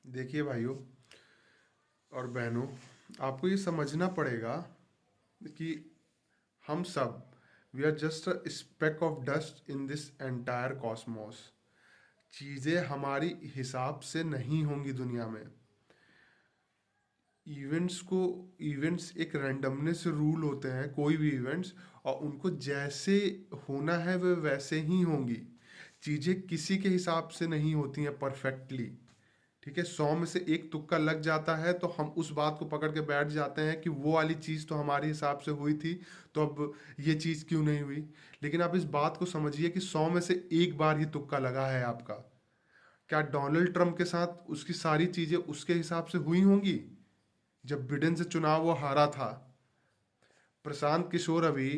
देखिए भाइयों और बहनों, आपको ये समझना पड़ेगा कि हम सब we are just a speck of dust in this entire cosmos. चीज़ें हमारी हिसाब से नहीं होंगी दुनिया में। इवेंट्स एक रैंडमनेस से रूल होते हैं, कोई भी इवेंट्स, और उनको जैसे होना है वे वैसे ही होंगी। चीज़ें किसी के हिसाब से नहीं होती हैं परफेक्टली। ठीक है, 100 में से 1 तुक्का लग जाता है तो हम उस बात को पकड़ के बैठ जाते हैं कि वो वाली चीज़ तो हमारे हिसाब से हुई थी, तो अब ये चीज़ क्यों नहीं हुई। लेकिन आप इस बात को समझिए कि 100 में से 1 बार ही तुक्का लगा है आपका। क्या डोनाल्ड ट्रंप के साथ उसकी सारी चीज़ें उसके हिसाब से हुई होंगी? जब बिडेन से चुनाव वो हारा था, प्रशांत किशोर अभी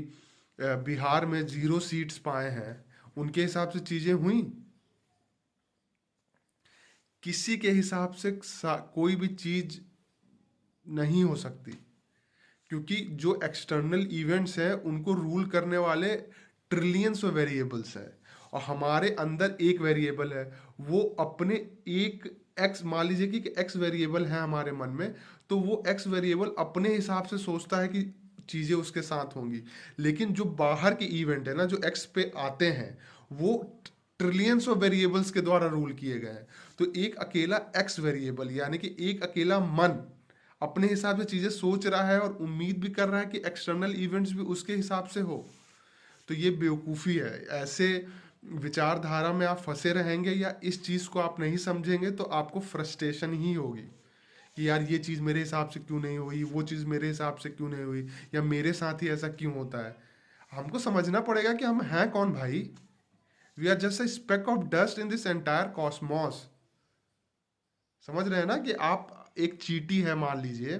बिहार में 0 सीट्स पाए हैं, उनके हिसाब से चीज़ें हुई? किसी के हिसाब से कोई भी चीज़ नहीं हो सकती, क्योंकि जो एक्सटर्नल इवेंट्स हैं उनको रूल करने वाले ट्रिलियंस ऑफ वेरिएबल्स हैं, और हमारे अंदर एक वेरिएबल है। वो अपने एक एक्स, मान लीजिए कि एक्स वेरिएबल है हमारे मन में, तो वो एक्स वेरिएबल अपने हिसाब से सोचता है कि चीज़ें उसके साथ होंगी। लेकिन जो बाहर के इवेंट है ना, जो एक्स पे आते हैं, वो ट्रिलियंस ऑफ वेरिएबल्स के द्वारा रूल किए गए हैं। तो एक अकेला एक्स वेरिएबल, यानी कि एक अकेला मन अपने हिसाब से चीजें सोच रहा है और उम्मीद भी कर रहा है कि एक्सटर्नल इवेंट्स भी उसके हिसाब से हो, तो ये बेवकूफ़ी है। ऐसे विचारधारा में आप फंसे रहेंगे या इस चीज़ को आप नहीं समझेंगे तो आपको फ्रस्ट्रेशन ही होगी कि यार ये चीज़ मेरे हिसाब से क्यों नहीं हुई, वो चीज़ मेरे हिसाब से क्यों नहीं हुई, या मेरे साथ ही ऐसा क्यों होता है। हमको समझना पड़ेगा कि हम हैं कौन भाई। We are just a speck of dust in this entire cosmos. समझ रहे हैं ना कि आप एक चींटी है, मान लीजिए,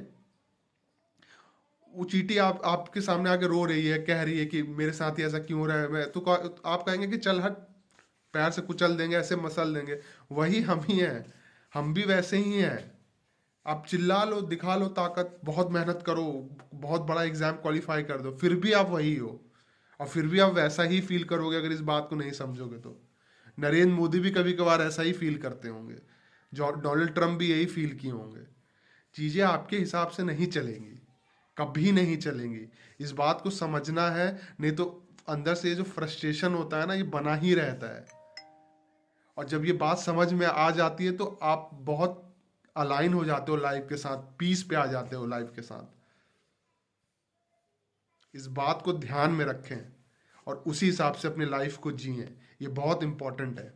वो चींटी आपके सामने आके रो रही है, कह रही है कि मेरे साथ ही ऐसा क्यों हो रहा है। मैं तो आप कहेंगे कि चल हट, पैर से कुचल देंगे, ऐसे मसल देंगे। वही हम ही हैं, हम भी वैसे ही हैं। आप चिल्ला लो, दिखा लो ताकत, बहुत मेहनत करो, बहुत बड़ा एग्जाम क्वालिफाई कर दो, फिर भी आप वही हो, और फिर भी आप वैसा ही फील करोगे अगर इस बात को नहीं समझोगे तो। नरेंद्र मोदी भी कभी कभार ऐसा ही फील करते होंगे, जो डोनाल्ड ट्रंप भी यही फील किए होंगे। चीज़ें आपके हिसाब से नहीं चलेंगी, कभी नहीं चलेंगी। इस बात को समझना है, नहीं तो अंदर से जो फ्रस्ट्रेशन होता है ना, ये बना ही रहता है। और जब ये बात समझ में आ जाती है तो आप बहुत अलाइन हो जाते हो लाइफ के साथ, पीस पे आ जाते हो लाइफ के साथ। इस बात को ध्यान में रखें और उसी हिसाब से अपनी लाइफ को जिएं। ये बहुत इंपॉर्टेंट है।